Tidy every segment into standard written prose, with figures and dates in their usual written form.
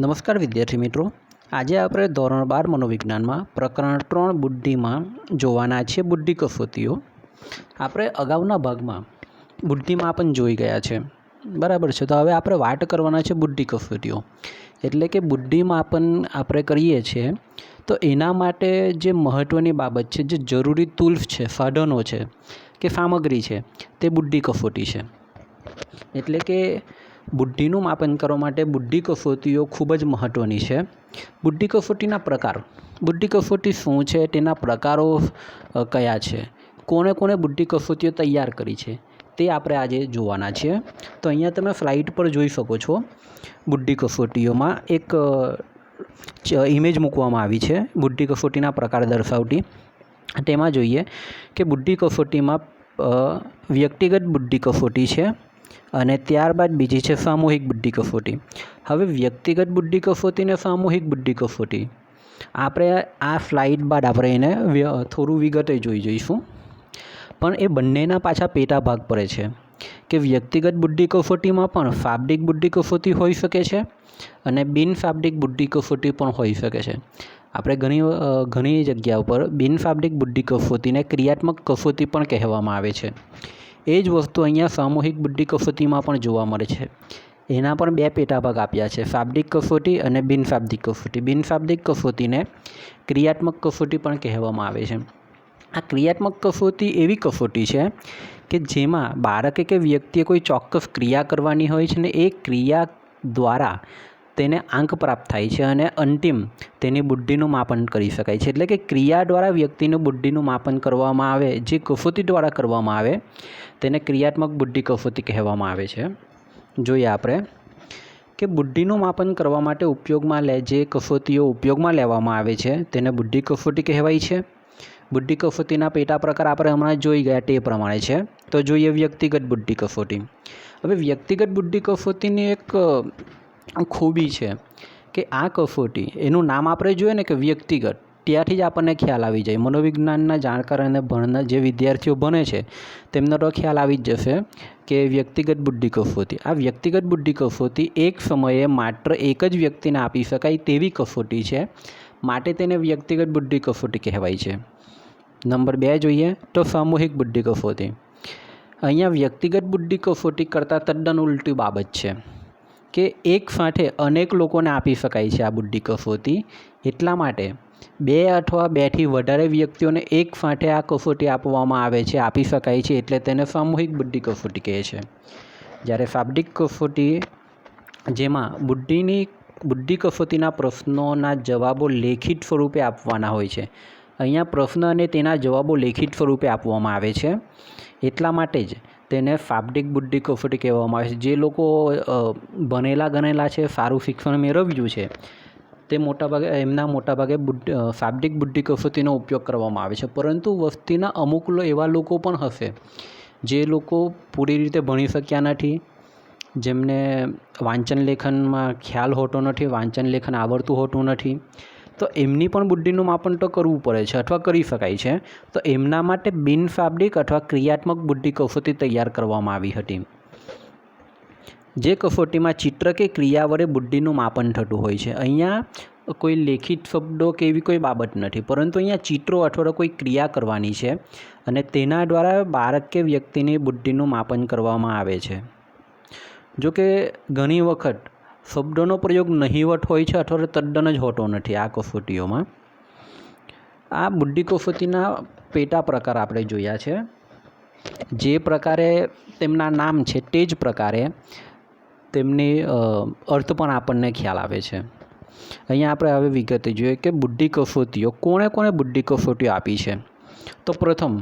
નમસ્કાર વિદ્યાર્થી મિત્રો, આજે આપણે ધોરણ 12 મનોવિજ્ઞાનમાં પ્રકરણ 3 બુદ્ધિમાં જોવાના છે બુદ્ધિ કસોટીઓ। આપણે અગાઉના ભાગમાં બુદ્ધિમાપન જોઈ ગયા છે, બરાબર છે। તો હવે આપણે વાત કરવાના છે બુદ્ધિ કસોટીઓ, એટલે કે બુદ્ધિમાપન આપણે કરીએ છીએ તો એના માટે જે મહત્ત્વની બાબત છે, જે જરૂરી ટૂલ્સ છે, સાધનો છે કે સામગ્રી છે, તે બુદ્ધિ કસોટી છે। એટલે કે બુદ્ધિનું માપન કરવા માટે બુદ્ધિ કસોટીઓ ખૂબ જ મહત્ત્વની છે। બુદ્ધિ કસોટીના પ્રકાર, બુદ્ધિ કસોટી શું છે, તેના પ્રકારો કયા છે, કોણે કોણે બુદ્ધિ કસોટીઓ તૈયાર કરી છે, તે આપણે આજે જોવાના છીએ। તો અહીંયા તમે સ્લાઇડ પર જોઈ શકો છો, બુદ્ધિ કસોટીઓમાં એક ઇમેજ મૂકવામાં આવી છે બુદ્ધિ કસોટીના પ્રકાર દર્શાવતી। તેમાં જોઈએ કે બુદ્ધિ કસોટીમાં વ્યક્તિગત બુદ્ધિ કસોટી છે અને ત્યારબાદ બીજી છે સામૂહિક બુદ્ધિ કસોટી। હવે વ્યક્તિગત બુદ્ધિ કસોટી અને સામૂહિક બુદ્ધિ કસોટી આપણે આ સ્લાઇડ બાદ આપણે એને થોડું વિગતે જોઈશું, પણ એ બંનેના પાછા પેટા ભાગ પડે છે કે વ્યક્તિગત બુદ્ધિ કસોટીમાં પણ શાબ્દિક બુદ્ધિ કસોટી હોઈ શકે છે અને બિનશાબ્દિક બુદ્ધિ કસોટી પણ હોઈ શકે છે। આપણે ઘણી જગ્યા ઉપર બિનશાબ્દિક બુદ્ધિ કસોટીને ક્રિયાત્મક કસોટી પણ કહેવામાં આવે છે। એ જ વસ્તુ અહીંયા સામૂહિક બુદ્ધિ કસોટીમાં પણ જોવા મળે છે। એના પણ બે પેટા ભાગ આપ્યા છે, શાબ્દિક કસોટી અને બિનશાબ્દિક કસોટી। બિનશાબ્દિક કસોટીને ક્રિયાત્મક કસોટી પણ કહેવામાં આવે છે। આ ક્રિયાત્મક કસોટી એવી કસોટી છે કે જેમાં બાળકે કે વ્યક્તિએ કોઈ ચોક્કસ ક્રિયા કરવાની હોય છે ને એ ક્રિયા દ્વારા તેને આંક પ્રાપ્ત થાય છે અને અંતિમ તેની બુદ્ધિનું માપન કરી શકાય છે। એટલે કે ક્રિયા દ્વારા વ્યક્તિનું બુદ્ધિનું માપન કરવામાં આવે, જે કસોટી દ્વારા કરવામાં આવે તેને ક્રિયાત્મક બુદ્ધિ કસોટી કહેવામાં આવે છે। જોઈએ આપણે કે બુદ્ધિનું માપન કરવા માટે જે કસોટીઓ ઉપયોગમાં લેવામાં આવે છે તેને બુદ્ધિ કસોટી કહેવાય છે। બુદ્ધિ કસોટીના પેટા પ્રકાર આપણે હમણાં જોઈ ગયા તે પ્રમાણે છે। તો જોઈએ વ્યક્તિગત બુદ્ધિ કસોટી। હવે વ્યક્તિગત બુદ્ધિ કસોટીની એક ખૂબી છે કે આ કસોટી, એનું નામ આપણે જોઈએ ને કે વ્યક્તિગત, ત્યાંથી જ આપણને ખ્યાલ આવી જાય। મનોવિજ્ઞાનના જાણકાર અને જે વિદ્યાર્થીઓ ભણે છે તેમને તો ખ્યાલ આવી જ જશે કે વ્યક્તિગત બુદ્ધિ કસોટી, આ વ્યક્તિગત બુદ્ધિ કસોટી એક સમયે માત્ર એક જ વ્યક્તિને આપી શકાય તેવી કસોટી છે, માટે તેને વ્યક્તિગત બુદ્ધિ કસોટી કહેવાય છે। નંબર 2 જોઈએ તો સામૂહિક બુદ્ધિ કસોટી। અહીંયા વ્યક્તિગત બુદ્ધિ કસોટી કરતાં તદ્દન ઉલટી બાબત છે કે એક સાથે અનેક લોકોને આપી શકાય છે આ બુદ્ધિ કસોટી, એટલા માટે 2 અથવા 2થી વધારે વ્યક્તિઓને એક સાથે આ કસોટી આપવામાં આવે છે, આપી શકાય છે, એટલે તેને સામૂહિક બુદ્ધિ કસોટી કહે છે। જ્યારે શાબ્દિક કસોટી, જેમાં બુદ્ધિ કસોટીના પ્રશ્નોના જવાબો લેખિત સ્વરૂપે આપવાના હોય છે। અહીંયા પ્રશ્ન અને તેના જવાબો લેખિત સ્વરૂપે આપવામાં આવે છે, એટલા માટે જ તેને શાબ્દિક બુદ્ધિ કસોટી કહેવામાં આવે છે। જે લોકો ભણેલા ગણેલા છે, સારું શિક્ષણ મેળવ્યું છે, તે મોટાભાગે શાબ્દિક બુદ્ધિ કસોટીનો ઉપયોગ કરવામાં આવે છે। પરંતુ વસ્તીના અમુક એવા લોકો પણ હશે જે લોકો પૂરી રીતે ભણી શક્યા નથી, જેમને વાંચન લેખનમાં ખ્યાલ હોતો નથી, વાંચન લેખન આવડતું હોતું નથી, તો એમની પણ બુદ્ધિનું માપન તો કરવું પડે છે અથવા કરી શકાય છે। તો એમના માટે બિનશાબ્દિક અથવા ક્રિયાત્મક બુદ્ધિ કસોટી તૈયાર કરવામાં આવી હતી, જે કસોટીમાં ચિત્ર કે ક્રિયા વડે બુદ્ધિનું માપન થતું હોય છે। અહીંયા કોઈ લેખિત શબ્દો કે એવી કોઈ બાબત નથી, પરંતુ અહીંયા ચિત્રો અથવા કોઈ ક્રિયા કરવાની છે અને તેના દ્વારા બાળક કે વ્યક્તિની બુદ્ધિનું માપન કરવામાં આવે છે। જો કે ઘણી વખત શબ્દોનો પ્રયોગ નહિવત હોય છે અથવા તદ્દન જ હોતો નથી આ કસોટીઓમાં। આ બુદ્ધિ કસોટીના પેટા પ્રકાર આપણે જોયા છે, જે પ્રકારે તેમના નામ છે તે જ પ્રકારે તેમની અર્થ પણ આપણને ખ્યાલ આવે છે। અહીંયા આપણે હવે વિગતે જોઈએ કે બુદ્ધિ કસોટીઓ, કોણે કોણે બુદ્ધિ કસોટીઓ આપી છે। તો પ્રથમ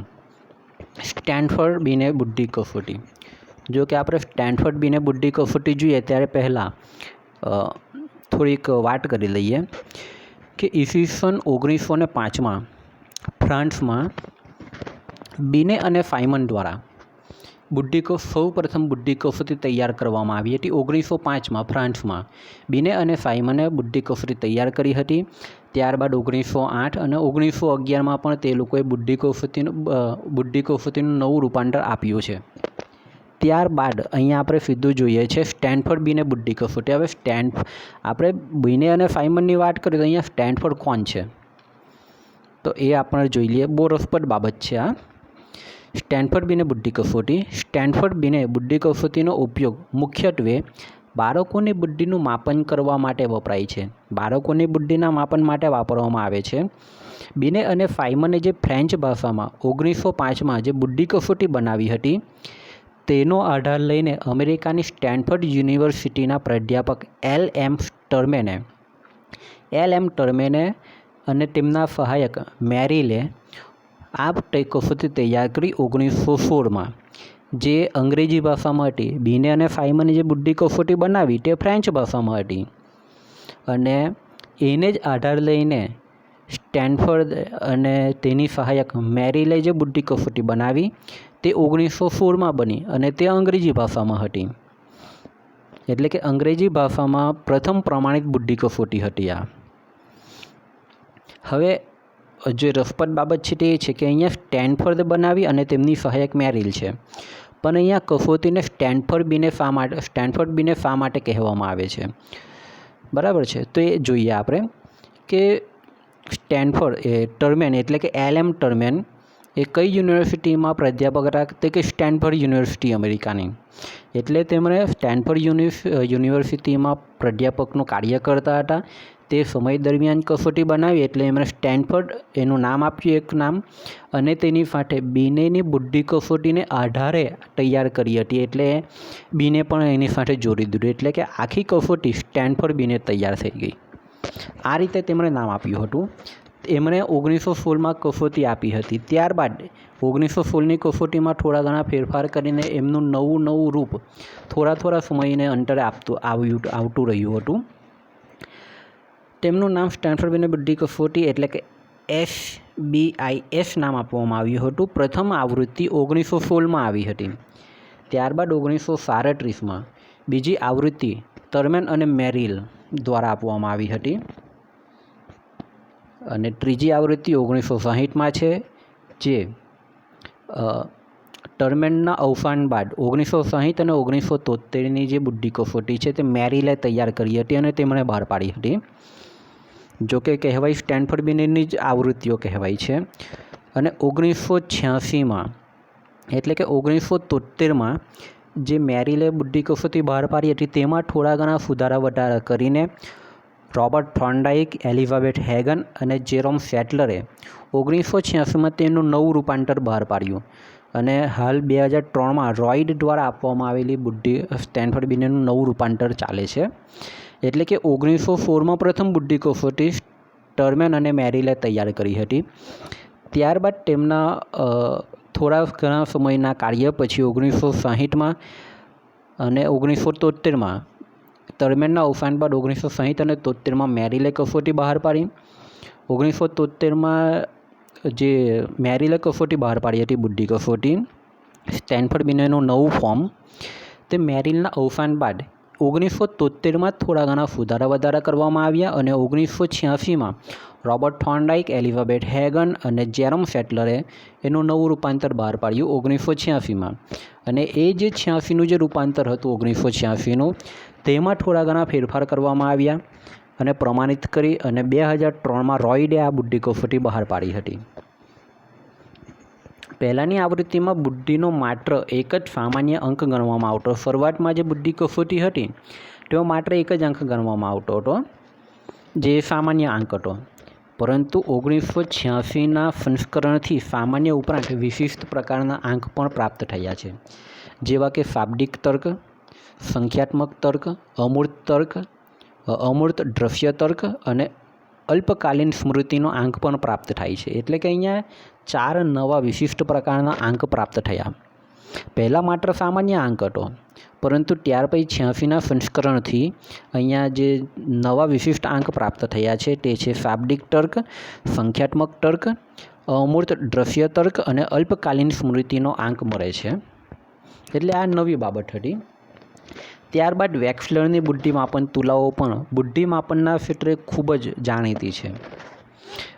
સ્ટેનફોર્ડ બીને બુદ્ધિ કસોટી। જો કે આપણે સ્ટેનફોર્ડ બીને બુદ્ધિ કસોટી જોઈએ ત્યારે પહેલાં થોડીક વાત કરી લઈએ કે ઈસવીસન 1905માં ફ્રાન્સમાં બીને અને સાયમન દ્વારા સૌ પ્રથમ બુદ્ધિ કસોટી તૈયાર કરવામાં આવી હતી। 1905માં ફ્રાન્સમાં બીને અને સાયમને બુદ્ધિ કસોટી તૈયાર કરી હતી। ત્યારબાદ 1908 અને 1911માં પણ તે લોકોએ બુદ્ધિ કસોટીનું નવું રૂપાંતર આપ્યું છે। ત્યારબાદ અહીંયા આપણે સીધું જોઈએ છે સ્ટેનફોર્ડ બીને બુદ્ધિ કસોટી. હવે આપણે બીને અને ફાઇમનની વાત કરીએ તો અહીંયા સ્ટેનફોર્ડ કોણ છે તો એ આપણે જોઈ લઈએ. બહુ રસપ્રદ બાબત છે આ. સ્ટેનફોર્ડ બીને બુદ્ધિ કસોટી. સ્ટેનફોર્ડ બીને બુદ્ધિ કસોટીનો ઉપયોગ મુખ્યત્વે બાળકોની બુદ્ધિનું માપન કરવા માટે વપરાય છે. બાળકોની બુદ્ધિના માપન માટે વાપરવામાં આવે છે. બીને અને ફાઇમને જે ફ્રેન્ચ ભાષામાં 1905માં જે બુદ્ધિ કસોટી બનાવી હતી તેનો આધાર લઈને અમેરિકાની સ્ટેનફોર્ડ યુનિવર્સિટીના પ્રાધ્યાપક એલ.એમ. ટર્મેને અને તેમના સહાયક મેરિલે આ કસોટી તૈયાર કરી 1916માં. જે અંગ્રેજી ભાષામાં હતી. બીને અને ફાઇમને જે બુદ્ધિ કસોટી બનાવી તે ફ્રેન્ચ ભાષામાં હતી અને એને જ આધાર લઈને સ્ટેનફોર્ડ અને તેની સહાયક મેરિલે જે બુદ્ધિ કસોટી બનાવી તે 1916માં બની અને તે અંગ્રેજી ભાષામાં હતી. એટલે કે અંગ્રેજી ભાષામાં પ્રથમ પ્રમાણિત બુદ્ધિ કસોટી હતી આ. હવે જે રસપ્રદ બાબત છે તે એ છે કે અહીંયા સ્ટેનફોર્ડ બનાવી અને તેમની સહાયક મેરિલ છે, પણ અહીંયા કસોટીને સ્ટેનફોર્ડ બીને શા માટે કહેવામાં આવે છે, બરાબર છે. તો એ જોઈએ આપણે કે સ્ટેનફોર્ડ ટર્મેન એટલે કે એલ.એમ. ટર્મેન એ કઈ યુનિવર્સિટીમાં પ્રાધ્યાપક હતા તે કે સ્ટેનફોર્ડ યુનિવર્સિટી અમેરિકાની. એટલે તેમણે સ્ટેનફોર્ડ યુનિવર્સિટીમાં પ્રાધ્યાપકનું કાર્ય કરતા હતા. તે સમય દરમિયાન કસોટી બનાવી એટલે એમણે સ્ટેનફોર્ડ એનું નામ આપ્યું એક નામ અને તેની સાથે બીનેની બુદ્ધિ કસોટીને આધારે તૈયાર કરી હતી એટલે બીને પણ એની સાથે જોડી દીધું એટલે કે આખી કસોટી સ્ટેનફોર્ડ બીને તૈયાર થઈ ગઈ. આ રીતે તેમણે નામ આપ્યું હતું. એમણે 1916માં કસોટી આપી હતી. ત્યારબાદ 1916ની કસોટીમાં થોડા ઘણા ફેરફાર કરીને એમનું નવું રૂપ થોડા સમયને અંતરે આવતું રહ્યું હતું. તેમનું નામ સ્ટેનફોર્ડ બીને બુદ્ધિ કસોટી એટલે કે SBIS નામ આપવામાં આવ્યું હતું. પ્રથમ આવૃત્તિ 1916માં આવી હતી. ત્યારબાદ 1937માં બીજી આવૃત્તિ ટર્મેન અને મેરિલ દ્વારા આપવામાં આવી હતી અને ત્રીજી આવૃત્તિ 1960માં છે જે ટર્મેનના અવસાન બાદ 1960 અને 1973ની જે બુદ્ધિ કસોટી છે તે મેરિલે તૈયાર કરી હતી અને તેમણે બહાર પાડી હતી. જો કે કહેવાય સ્ટેનફોર્ડ બીનેની જ આવૃત્તિઓ કહેવાય છે. અને 1986માં એટલે કે 1973માં જે મેરિલે બુદ્ધિ કસોટી બહાર પાડી હતી તેમાં થોડા ઘણા સુધારા વધારા કરીને રોબર્ટ થોર્નડાઇક, એલિઝાબેથ હેગન અને જેરોમ સેટલરે 1986માં તેનું નવું રૂપાંતર બહાર પાડ્યું અને હાલ 2003માં રોઇડ દ્વારા આપવામાં આવેલી સ્ટેનફોર્ડ બીનેનું નવું રૂપાંતર ચાલે છે. એટલે કે 1916માં પ્રથમ બુદ્ધિ કસોટી ટર્મેન અને મેરિલે તૈયાર કરી હતી. ત્યારબાદ તેમના થોડા ઘણા સમયના કાર્ય પછી 1960માં અને 1973માં ટર્મેનના અવસાન બાદ 1960 અને 73માં મેરિલે કસોટી બહાર પાડી. 1973માં જે મેરિલે કસોટી બહાર પાડી હતી બુદ્ધિ કસોટી સ્ટેનફોર્ડ બીનેનું નવું ફોર્મ તે મેરિલના અવસાન બાદ 1973માં થોડા ઘણા સુધારા વધારા કરવામાં આવ્યા અને 1986માં રોબર્ટ થોર્નડાઇક, એલિઝાબેથ હેગન અને જેરોમ સેટલરે એનું નવું રૂપાંતર બહાર પાડ્યું 1986માં. અને એ જે 86નું જે રૂપાંતર હતું 1986નું તેમાં થોડા ઘણા ફેરફાર કરવામાં આવ્યા અને પ્રમાણિત કરી અને 2003માં રોઇડે આ બુદ્ધિ કસોટી બહાર પાડી હતી. પહેલાંની આવૃત્તિમાં બુદ્ધિનો માત્ર એક જ સામાન્ય અંક ગણવામાં આવતો. શરૂઆતમાં જે બુદ્ધિ કસોટી હતી તેમાં માત્ર એક જ અંક ગણવામાં આવતો હતો જે સામાન્ય અંક હતો. પરંતુ 1986ના સંસ્કરણથી સામાન્ય ઉપરાંત વિશિષ્ટ પ્રકારના અંક પણ પ્રાપ્ત થયા છે, જેવા કે શાબ્દિક તર્ક, સંખ્યાત્મક તર્ક, અમૂર્ત તર્ક, અમૂર્ત દ્રશ્ય તર્ક અને અલ્પકાલીન સ્મૃતિનો અંક પણ પ્રાપ્ત થાય છે. એટલે કે અહીંયા 4 નવા વિશિષ્ટ પ્રકારના અંક પ્રાપ્ત થયા. પહેલાં માત્ર સામાન્ય અંક હતો, પરંતુ ત્યાર પછી 86ના સંસ્કરણથી અહીંયા જે નવા વિશિષ્ટ અંક પ્રાપ્ત થયા છે તે છે શાબ્દિક તર્ક, સંખ્યાત્મક તર્ક, અમૂર્ત દ્રશ્ય તર્ક અને અલ્પકાલીન સ્મૃતિનો અંક મળે છે. એટલે આ નવી બાબત હતી. ત્યારબાદ વેક્સલરની બુદ્ધિમાપન તુલાઓ પણ બુદ્ધિમાપનના ક્ષેત્રે ખૂબ જ જાણીતી છે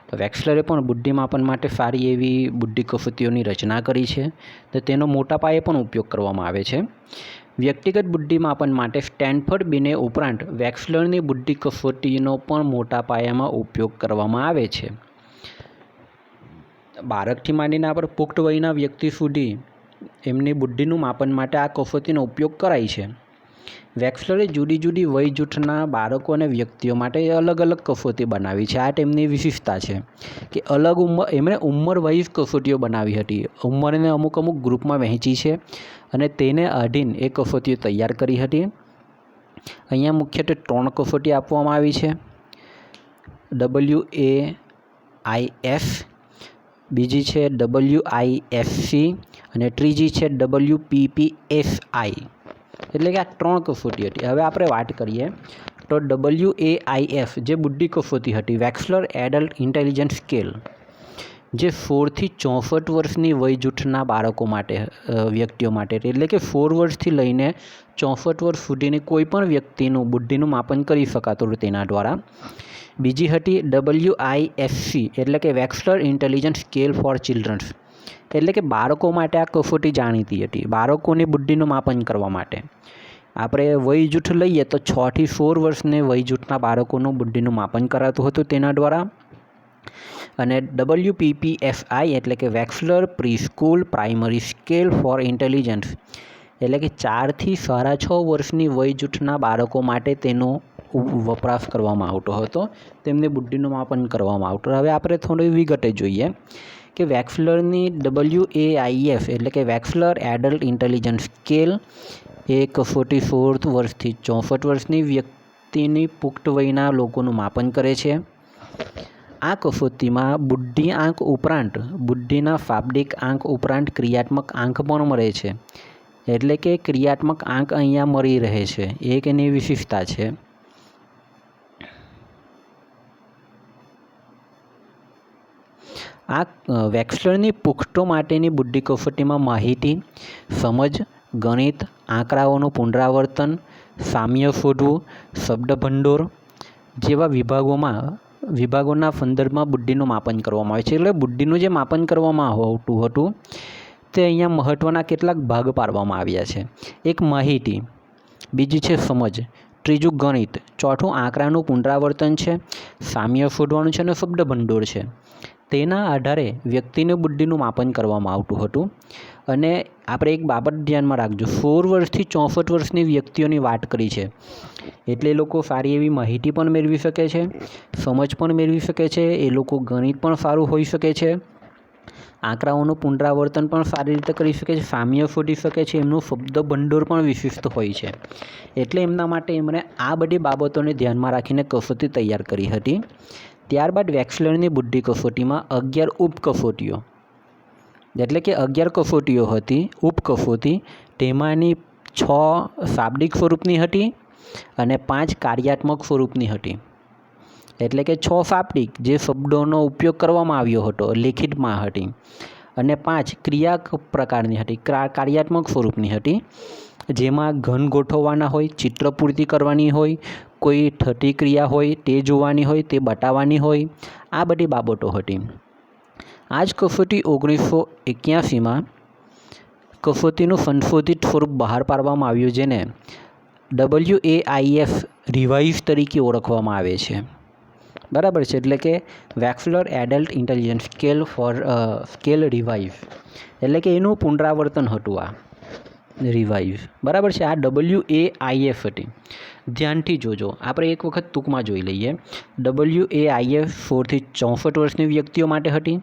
તો વેક્સલરે પણ બુદ્ધિ માપન માટે સારી એવી બુદ્ધિ કસોટીઓની રચના કરી છે, તો તેનો મોટા પાયે પણ ઉપયોગ કરવામાં આવે છે. વ્યક્તિગત બુદ્ધિ માપન માટે સ્ટેનફર્ડ બિને ઉપરાંત વેક્સલરની બુદ્ધિ કસોટીનો પણ મોટા પાયામાં ઉપયોગ કરવામાં આવે છે. બાળકથી માંડીને આપણે પુખ્ત વયના વ્યક્તિ સુધી એમની બુદ્ધિનું માપન માટે આ કસોટીનો ઉપયોગ કરાય છે. વેક્સલરે જુદી જુદી વય જૂથના બાળકો અને વ્યક્તિઓ માટે અલગ અલગ કસોટી બનાવી છે. આ તેમની વિશેષતા છે કે અલગ એમણે ઉંમર વાઇઝ કસોટીઓ બનાવી હતી. ઉંમરને અમુક ગ્રુપમાં વહેંચી છે અને તેને આધીન એ કસોટીઓ તૈયાર કરી હતી. અહીંયા મુખ્યત્વે 3 કસોટી આપવામાં આવી છે. WAIF, બીજી છે WIFC અને ત્રીજી છે WPPSI. એટલે કે આ 3 કસોટી હતી. હવે આપણે વાત કરીએ તો WAIF જે બુદ્ધિ કસોટી હતી, વેક્સલર એડલ્ટ ઇન્ટેલિજન્સ સ્કેલ, જે 4 થી 64 વર્ષની વય જૂથના બાળકો માટે, વ્યક્તિઓ માટે, એટલે કે 4 વર્ષથી લઈને 64 વર્ષ સુધીની કોઈ પણ વ્યક્તિનું બુદ્ધિનું માપન કરી શકાતું હતું તેના દ્વારા. બીજી હતી WISC એટલે કે વેક્સલર ઇન્ટેલિજન્સ સ્કેલ ફોર ચિલ્ડ્રન્સ, એટલે કે બાળકો માટે આ કસોટી જાણીતી હતી, બાળકોની બુદ્ધિનું માપન કરવા માટે. આપણે વય જૂથ લઈએ તો 6 થી 16 વર્ષની વય જૂથના બાળકોનું બુદ્ધિનું માપન કરાતું હતું તેના દ્વારા. અને WPPSI એટલે કે Wechsler preschool primary scale for intelligence, એટલે કે 4 થી 6.5 વર્ષની વય જૂથના બાળકો માટે તેનો વપરાશ કરવામાં આવતો હતો, તેમની બુદ્ધિનું માપન કરવામાં આવતું. હવે આપણે થોડી વિગતે જોઈએ કે વેક્સલરની WAIF એટલે કે વેક્સલર એડલ્ટ ઇન્ટેલિજન્સ સ્કેલ એ કસોટી 16 વર્ષથી 64 વર્ષની વ્યક્તિની પુખ્ત વયના લોકોનું માપન કરે છે. આ કસોટીમાં બુદ્ધિ આંક ઉપરાંત બુદ્ધિના શાબ્દિક આંક ઉપરાંત ક્રિયાત્મક આંક પણ મળે છે, એટલે કે ક્રિયાત્મક આંક અહીંયા મળી રહે છે, એક એની વિશેષતા છે. આ વેક્સલરની પુખ્તો માટેની બુદ્ધિ કસોટીમાં માહિતી, સમજ, ગણિત, આંકડાઓનું પુનરાવર્તન, સામ્ય શોધવું, શબ્દભંડોળ જેવા વિભાગોના સંદર્ભમાં બુદ્ધિનું માપન કરવામાં આવે છે. એટલે બુદ્ધિનું જે માપન કરવામાં આવતું હતું તે અહીંયા મહત્ત્વના કેટલાક ભાગ પાડવામાં આવ્યા છે. એક માહિતી, બીજી છે સમજ, ત્રીજું ગણિત, ચોથું આંકડાનું પુનરાવર્તન છે, સામ્ય શોધવાનું છે અને શબ્દભંડોળ છે. તેના આધારે વ્યક્તિની બુદ્ધિનું માપન કરવામાં આવતું હતું. અને આપણે એક બાબત ધ્યાનમાં રાખજો, 16 વર્ષથી 64 વર્ષની વ્યક્તિઓની વાત કરી છે, એટલે એ લોકો સારી એવી માહિતી પણ મેળવી શકે છે, સમજ પણ મેળવી શકે છે, એ લોકો ગણિત પણ સારું હોઈ શકે છે, આંકડાઓનું પુનરાવર્તન પણ સારી રીતે કરી શકે છે, સામ્ય શોધી શકે છે, એમનું શબ્દભંડોળ પણ વિશિષ્ટ હોય છે. એટલે એમના માટે એમણે આ બધી બાબતોને ધ્યાનમાં રાખીને કસોટી તૈયાર કરી હતી. ત્યારબાદ વેક્સલરની બુદ્ધિ કસોટીમાં 11 ઉપકસોટીઓ, એટલે કે 11 કસોટીઓ હતી ઉપકસોટી, તેમાંની 6 શાબ્દિક સ્વરૂપની હતી અને 5 કાર્યાત્મક સ્વરૂપની હતી. એટલે કે 6 શાબ્દિક જે શબ્દોનો ઉપયોગ કરવામાં આવ્યો હતો લેખિતમાં હતી, અને 5 ક્રિયા પ્રકારની હતી, કાર્યાત્મક સ્વરૂપની હતી, જેમાં ઘન ગોઠવવાના હોય, ચિત્ર પૂર્તિ કરવાની હોય, કોઈ થતી ક્રિયા હોય તે જોવાની હોય, તે બતાવવાની હોય, આ બધી બાબતો હતી. આ જ કસોટી 1981માં કસોટીનું સંશોધિત સ્વરૂપ બહાર પાડવામાં આવ્યું, જેને WAIF રિવાઇઝ તરીકે ઓળખવામાં આવે છે. બરાબર છે, એટલે કે વેક્સલર એડલ્ટ ઇન્ટેલિજન્સ સ્કેલ રિવાઇઝ, એટલે કે એનું પુનરાવર્તન હતું આ રિવાઇઝ. બરાબર છે, આ WAIF હતી. ધ્યાનથી જોજો, આપણે એક વખત ટૂંકમાં જોઈ લઈએ. WAIF 4 થી 64 વર્ષની વ્યક્તિઓ માટે હતી.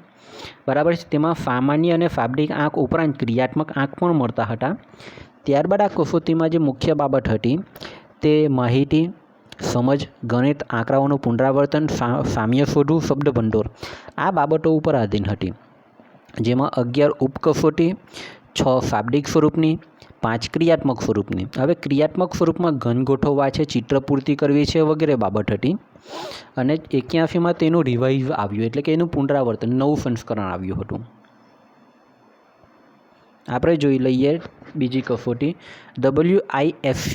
બરાબર છે, તેમાં સામાન્ય અને શાબ્દિક આંક ઉપરાંત ક્રિયાત્મક આંક પણ મળતા હતા. ત્યારબાદ આ કસોટીમાં જે મુખ્ય બાબત હતી તે માહિતી, સમજ, ગણિત, આંકડાઓનું પુનરાવર્તન, સામ્ય શોધવું, શબ્દભંડોળ, આ બાબતો ઉપર આધીન હતી. જેમાં 11 ઉપકસોટી, 6 શાબ્દિક સ્વરૂપની, 5 ક્રિયાત્મક સ્વરૂપની. હવે ક્રિયાત્મક સ્વરૂપમાં ઘન ગોઠવવા છે, ચિત્ર પૂર્તિ કરવી છે વગેરે બાબત હતી. અને 81માં તેનું રિવાઇઝ આવ્યું, એટલે કે એનું પુનરાવર્તન, નવું સંસ્કરણ આવ્યું હતું. આપણે જોઈ લઈએ બીજી કસોટી WISC,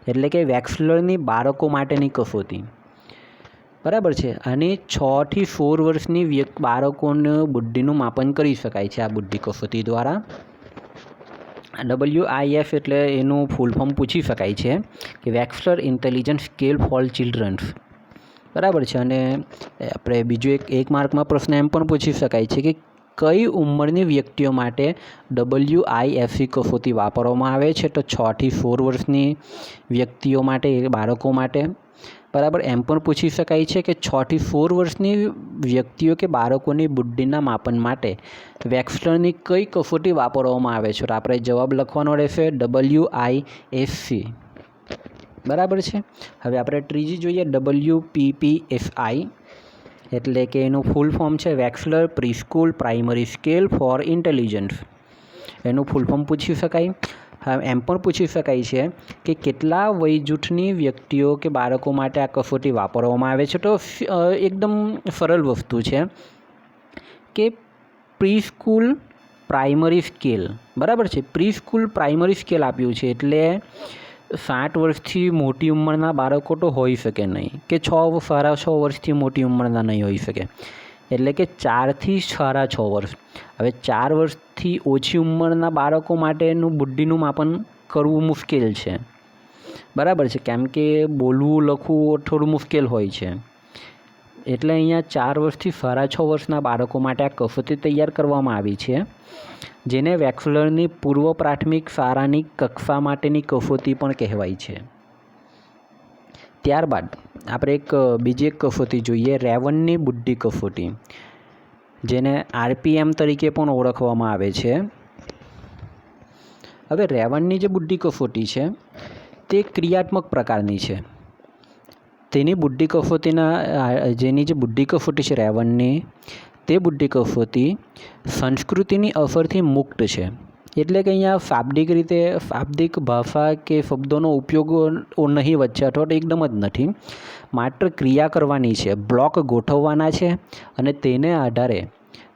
એટલે કે વેક્સલરની બાળકો માટેની કસોટી. બરાબર છે. અને 6 થી 16 વર્ષની બાળકોનું બુદ્ધિનું માપન કરી શકાય છે આ બુદ્ધિ કસોટી દ્વારા. WIF એટલે એનું ફૂલ ફોર્મ પૂછી શકાય છે કે વેક્સલર ઇન્ટેલિજન્સ સ્કેલ ફોર ચિલ્ડ્રન્સ. બરાબર છે. અને આપણે બીજો એક માર્કમાં પ્રશ્ન એમ પણ પૂછી શકાય છે કે કઈ ઉંમરની વ્યક્તિઓ માટે WIF કસોટી વાપરવામાં આવે છે? તો 6 થી 16 વર્ષની વ્યક્તિઓ માટે, બાળકો માટે. બરાબર. એમ પણ પૂછી શકાય છે કે 6 થી 16 વર્ષની વ્યક્તિઓ કે બાળકોની બુદ્ધિના માપન માટે વેક્સલરની કઈ કસોટી વાપરવામાં આવે છે? તો આપણે જવાબ લખવાનો રહેશે WIFC. બરાબર છે. હવે આપણે ત્રીજી જોઈએ WPPFI, એટલે કે એનું ફૂલ ફોર્મ છે Wechsler preschool primary scale for intelligence. એનું ફૂલ ફોર્મ પૂછી શકાય. હવે એમ પણ પૂછી શકાય છે કે કેટલા વય જૂથની વ્યક્તિઓ કે બાળકો માટે આ કસોટી વાપરવામાં આવે છે? તો એકદમ સરળ વસ્તુ છે કે પ્રી સ્કૂલ પ્રાઇમરી સ્કેલ. બરાબર છે. પ્રી સ્કૂલ પ્રાઇમરી સ્કેલ આપ્યું છે એટલે 60 વર્ષથી મોટી ઉંમરના બાળકો તો હોઈ શકે નહીં, કે 6 વર્ષથી મોટી ઉંમરના નહીં હોઈ શકે, એટલે કે 4 થી 6.5 વર્ષ. હવે 4 વર્ષથી ઓછી ઉંમરના બાળકો માટેનું બુદ્ધિનું માપન કરવું મુશ્કેલ છે. બરાબર છે. કેમ કે બોલવું, લખવું થોડું મુશ્કેલ હોય છે. એટલે અહીંયા 4 વર્ષથી 6.5 વર્ષના બાળકો માટે આ કસોટી તૈયાર કરવામાં આવી છે, જેને વેક્સલરની પૂર્વ પ્રાથમિક શાળાની કક્ષા માટેની કસોટી પણ કહેવાય છે. ત્યારબાદ આપણે બીજી એક કસોટી જોઈએ, રેવનની બુદ્ધિ કસોટી, જેને RPM તરીકે પણ ઓળખવામાં આવે છે. હવે રેવનની જે બુદ્ધિ કસોટી છે તે ક્રિયાત્મક પ્રકારની છે. તેની બુદ્ધિ કસોટીના જેની જે બુદ્ધિ કસોટી છે રેવનની, તે બુદ્ધિ કસોટી સંસ્કૃતિની અસરથી મુક્ત છે. એટલે કે અહીંયા શાબ્દિક ભાષા કે શબ્દોનો ઉપયોગ નહીં વચ્ચે, અથવા તો એકદમ જ નથી. માત્ર ક્રિયા કરવાની છે, બ્લોક ગોઠવવાના છે અને તેને આધારે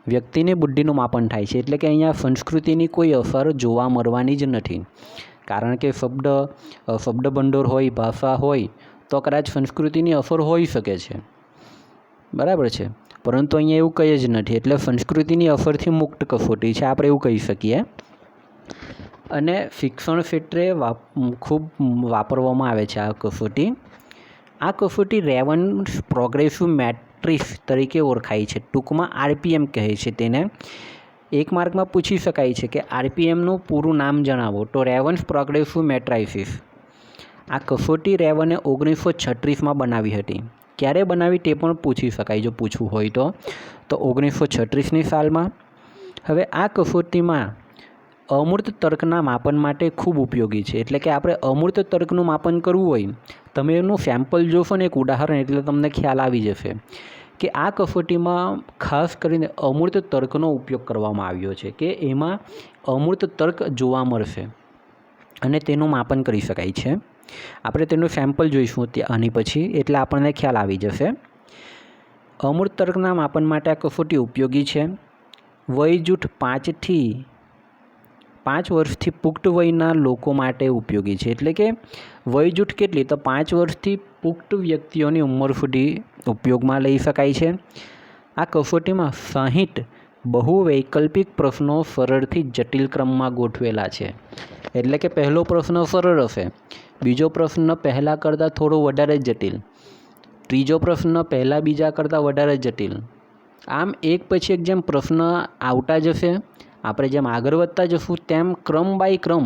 વ્યક્તિની બુદ્ધિનું માપન થાય છે. એટલે કે અહીંયા સંસ્કૃતિની કોઈ અસર જોવા મળવાની જ નથી. કારણ કે શબ્દ ભંડોળ હોય, ભાષા હોય તો કદાચ સંસ્કૃતિની અસર હોઈ શકે છે. બરાબર છે. પરંતુ અહીંયા એવું કંઈ જ નથી, એટલે સંસ્કૃતિની અસરથી મુક્ત કસોટી છે, આપણે એવું કહી શકીએ. અને શિક્ષણ ક્ષેત્રે ખૂબ વાપરવામાં આવે છે આ કસોટી. આ કસોટી રેવન્સ પ્રોગ્રેસિવ મેટ્રિક્સ તરીકે ઓળખાય છે. ટૂંકમાં RPM કહે છે તેને. એક માર્કમાં પૂછી શકાય છે કે RPMનું પૂરું નામ જણાવો. તો રેવન્સ પ્રોગ્રેસિવ મેટ્રાઇસિસ. આ કસોટી રેવને 1936માં બનાવી હતી. ક્યારે બનાવી તે પણ પૂછી શકાય જો પૂછવું હોય તો. તો 1936ની સાલમાં. હવે આ કસોટીમાં અમૂર્ત તર્કના માપન માટે ખૂબ ઉપયોગી છે. એટલે કે આપણે અમૂર્ત તર્કનું માપન કરવું હોય, તમે એનું સેમ્પલ જોશો ને એક ઉદાહરણ, એટલે તમને ખ્યાલ આવી જશે કે આ કસોટીમાં ખાસ કરીને અમૂર્ત તર્કનો ઉપયોગ કરવામાં આવ્યો છે, કે એમાં અમૂર્ત તર્ક જોવા મળશે અને તેનું માપન કરી શકાય છે. આપણે તેનું સેમ્પલ જોઈશું આની પછી, એટલે આપણને ખ્યાલ આવી જશે. અમૂર્ત તર્કના માપન માટે આ કસોટી ઉપયોગી છે. વય જૂથ 5 વર્ષથી પુખ્ત વયના લોકો માટે ઉપયોગી છે. એટલે કે વય જૂથ કેટલી? તો 5 વર્ષથી પુખ્ત વ્યક્તિઓની ઉંમર સુધી ઉપયોગમાં લઈ શકાય છે. આ કસોટીમાં 60 બહુવૈકલ્પિક પ્રશ્નો સરળથી જટિલ ક્રમમાં ગોઠવેલા છે. એટલે કે પહેલો પ્રશ્ન સરળ હશે, બીજો પ્રશ્ન પહેલાં કરતાં થોડો વધારે જટિલ, ત્રીજો પ્રશ્ન પહેલાં બીજા કરતાં વધારે જટિલ. આમ એક પછી એક જેમ પ્રશ્ન આવતા જશે, આપણે જેમ આગળ વધતા જશું તેમ ક્રમ બાય ક્રમ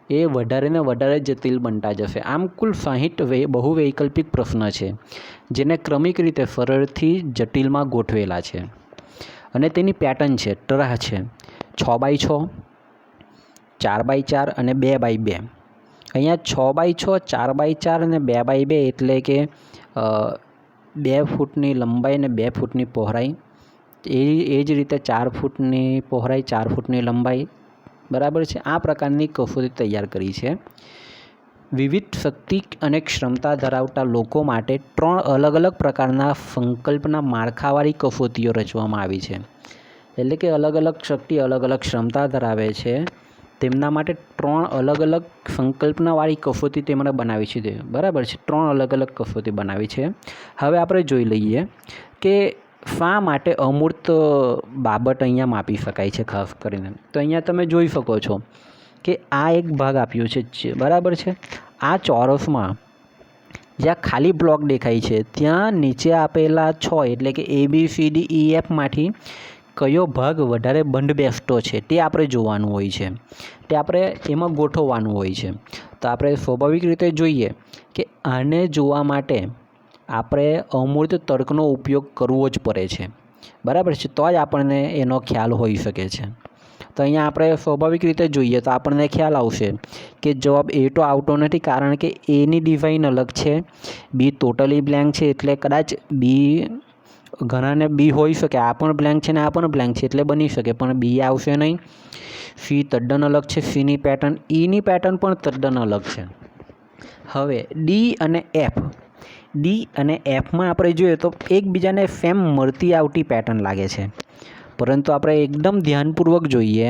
એ વધારે ને વધારે જટિલ બનતા જશે. આમ કુલ 60 બહુવૈકલ્પિક પ્રશ્ન છે, જેને ક્રમિક રીતે સરળથી જટિલમાં ગોઠવેલા છે. અને તેની પેટર્ન છે, તરાહ છે 6x6, 4x4 અને 2x2. અહીંયા 6x6, 4x4 અને 2x2 એટલે કે 2 ફૂટની લંબાઈ અને 2 ફૂટની પહોળાઈ. એ જ રીતે 4 ફૂટની પહોળાઈ, 4 ફૂટની લંબાઈ. બરાબર છે. આ પ્રકારની કસોટી તૈયાર કરી છે. વિવિધ શક્તિ અને ક્ષમતા ધરાવતા લોકો માટે 3 અલગ અલગ પ્રકારના સંકલ્પના માળખાવાળી કસોટીઓ રચવામાં આવી છે. એટલે કે અલગ અલગ શક્તિ, અલગ અલગ ક્ષમતા ધરાવે છે તેમના માટે 3 અલગ અલગ સંકલ્પનાવાળી કસોટી તેમણે બનાવી છે, બરાબર છે. 3 અલગ અલગ કસોટી બનાવી છે. હવે આપણે જોઈ લઈએ કે શા માટે અમૂર્ત બાબત અહીંયા માપી શકાય છે ખાસ કરીને. તો અહીંયા તમે જોઈ શકો છો કે આ એક ભાગ આપ્યો છે, બરાબર છે. આ ચોરસમાં જ્યાં ખાલી બ્લોક દેખાય છે ત્યાં નીચે આપેલા 6 એટલે કે ABCDEF માંથી કયો ભાગ વધારે બંધ બેસતો છે તે આપણે જોવાનું હોય છે, તે આપણે એમાં ગોઠવવાનું હોય છે. તો આપણે સ્વાભાવિક રીતે જોઈએ કે આને જોવા માટે આપણે અમૂર્ત તર્કનો ઉપયોગ કરવો જ પડે છે, બરાબર છે. તો જ આપણને એનો ખ્યાલ હોઈ શકે છે. તો અહીંયા આપણે સ્વાભાવિક રીતે જોઈએ તો આપણને ખ્યાલ આવશે કે જવાબ એ તો આવતો નથી, કારણ કે એની ડિઝાઇન અલગ છે, બી ટોટલી બ્લેન્ક છે, એટલે કદાચ બી ઘણાને બી હોઈ શકે, આ પણ બ્લેન્ક છે ને આ પણ બ્લેન્ક છે એટલે બની શકે, પણ બી આવશે નહીં. સી તદ્દન અલગ છે, સીની પેટર્ન, ઈની પેટર્ન પણ તદ્દન અલગ છે. હવે ડી અને એફમાં આપણે જોઈએ તો એકબીજાને સેમ મળતી આવતી પેટર્ન લાગે છે, પરંતુ આપણે એકદમ ધ્યાનપૂર્વક જોઈએ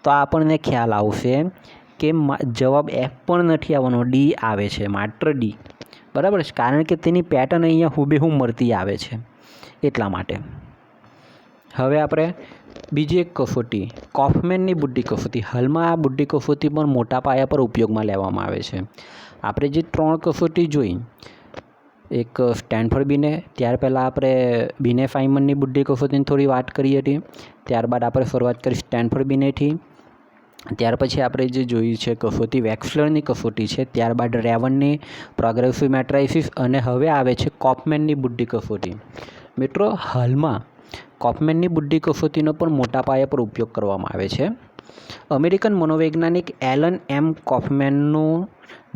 તો આપણને ખ્યાલ આવશે કે જવાબ એફ પણ નથી આવવાનો, ડી આવે છે, માત્ર ડી, બરાબર છે. કારણ કે તેની પેટર્ન અહીંયા હુબેહુ મળતી આવે છે એટલા માટે. હવે આપણે બીજી એક કસોટી, કોફમેનની બુદ્ધિ કસોટી. હાલમાં આ બુદ્ધિ કસોટી પણ મોટા પાયા પર ઉપયોગમાં લેવામાં આવે છે. આપણે જે 3 કસોટી જોઈ, એક સ્ટેનફોર્ડ બીને, ત્યાર પહેલાં આપણે બીને ફાઇમનની બુદ્ધિ કસોટીની થોડી વાત કરી હતી, ત્યારબાદ આપણે શરૂઆત કરી સ્ટેનફોર્ડ બીનેથી, ત્યાર પછી આપણે જે જોઈ છે કસોટી વેક્સલરની કસોટી છે, ત્યારબાદ રેવનની પ્રોગ્રેસિવ મેટ્રાઇસિસ, અને હવે આવે છે કોફમેનની બુદ્ધિ કસોટી. મિત્રો, હાલમાં કોફમેનની બુદ્ધિ કસોટીનો પણ મોટા પાયા પર ઉપયોગ કરવામાં આવે છે. અમેરિકન મનોવૈજ્ઞાનિક એલન એમ કોફમેનનું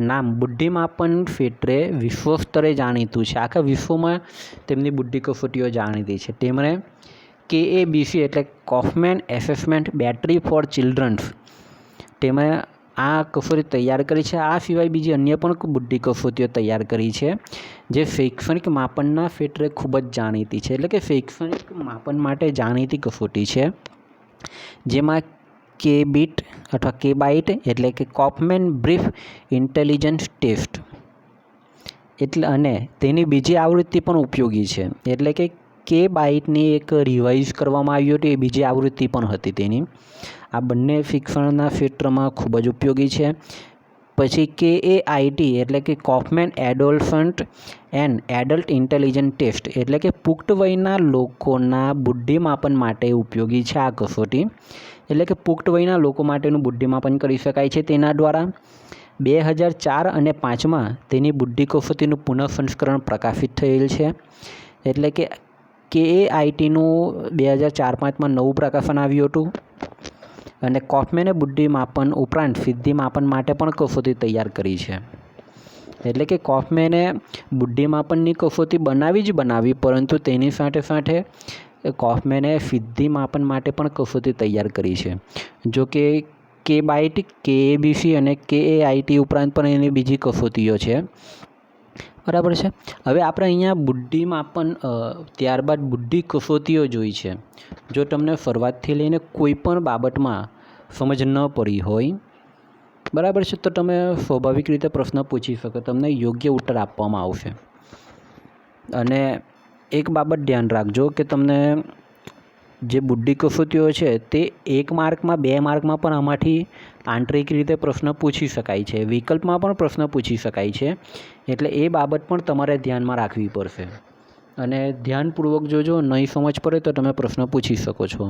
નામ બુદ્ધિમાપન ક્ષેત્રે વિશ્વ સ્તરે જાણીતું છે. આખા વિશ્વમાં તેમની બુદ્ધિ કસોટીઓ જાણીતી છે. તેમણે KABC એટલે કોફમેન એસેસમેન્ટ બેટરી ફોર ચિલ્ડ્રન્સ, તેમણે આ કસોટી તૈયાર કરી છે. આ સિવાય બીજી અન્ય પણ બુદ્ધિ કસોટીઓ તૈયાર કરી છે જે શૈક્ષણિક માપનના ક્ષેત્રે ખૂબ જ જાણીતી છે, એટલે કે શૈક્ષણિક માપન માટે જાણીતી કસોટી છે, જેમાં KBIT અથવા KBIT એટલે કે કોફમેન બ્રીફ ઇન્ટેલિજન્સ ટેસ્ટ એટલે, અને તેની બીજી આવૃત્તિ પણ ઉપયોગી છે, એટલે કે KBITની એક રિવાઇઝ કરવામાં આવી હતી, એ બીજી આવૃત્તિ પણ હતી તેની. આ બંને શિક્ષણના ક્ષેત્રમાં ખૂબ જ ઉપયોગી છે. પછી KAIT એટલે કે કોફમેન એડોલસન્ટ એન્ડ એડલ્ટ ઇન્ટેલિજન્સ ટેસ્ટ એટલે કે પુખ્ત વયના લોકોના બુદ્ધિમાપન માટે ઉપયોગી છે આ કસોટી, એટલે કે પુખ્ત વયના લોકો માટેનું બુદ્ધિમાપન કરી શકાય છે તેના દ્વારા. 2004 અને 2005માં તેની બુદ્ધિ કસોટીનું પુનઃસંસ્કરણ પ્રકાશિત થયેલ છે, એટલે કે KAITનું 2004-05માં નવું પ્રકાશન આવ્યું હતું. અને કોફમેને બુદ્ધિમાપન ઉપરાંત સિદ્ધિમાપન માટે પણ કસોટી તૈયાર કરી છે, એટલે કે કોફમેને બુદ્ધિમાપનની કસોટી બનાવી, પરંતુ તેની સાથે સાથે કોફમેને સિદ્ધિમાપન માટે પણ કસોટી તૈયાર કરી છે. જો કે KBIT, KABC અને KAIT ઉપરાંત પણ એની બીજી કસોટીઓ છે, બરાબર છે. હવે આપણે અહીંયા બુદ્ધિમાપન ત્યારબાદ બુદ્ધિ કસોટીઓ જોઈ છે. જો તમને શરૂઆતથી લઈને કોઈ પણ બાબતમાં સમજ ન પડી હોય, બરાબર છે, તો તમે સ્વાભાવિક રીતે પ્રશ્ન પૂછી શકો, તમને યોગ્ય ઉત્તર આપવામાં આવશે. અને એક બાબત ધ્યાન રાખજો કે તમને જે બુદ્ધિ કસોટીઓ છે તે 1 માર્કમાં 2 માર્કમાં પણ આમાંથી આંતરિક રીતે પ્રશ્ન પૂછી શકાય છે, વિકલ્પમાં પણ પ્રશ્ન પૂછી શકાય છે, એટલે એ બાબત પણ તમારે ધ્યાનમાં રાખવી પડશે. અને ધ્યાનપૂર્વક જોજો, નહીં સમજ પડે તો તમે પ્રશ્ન પૂછી શકો છો.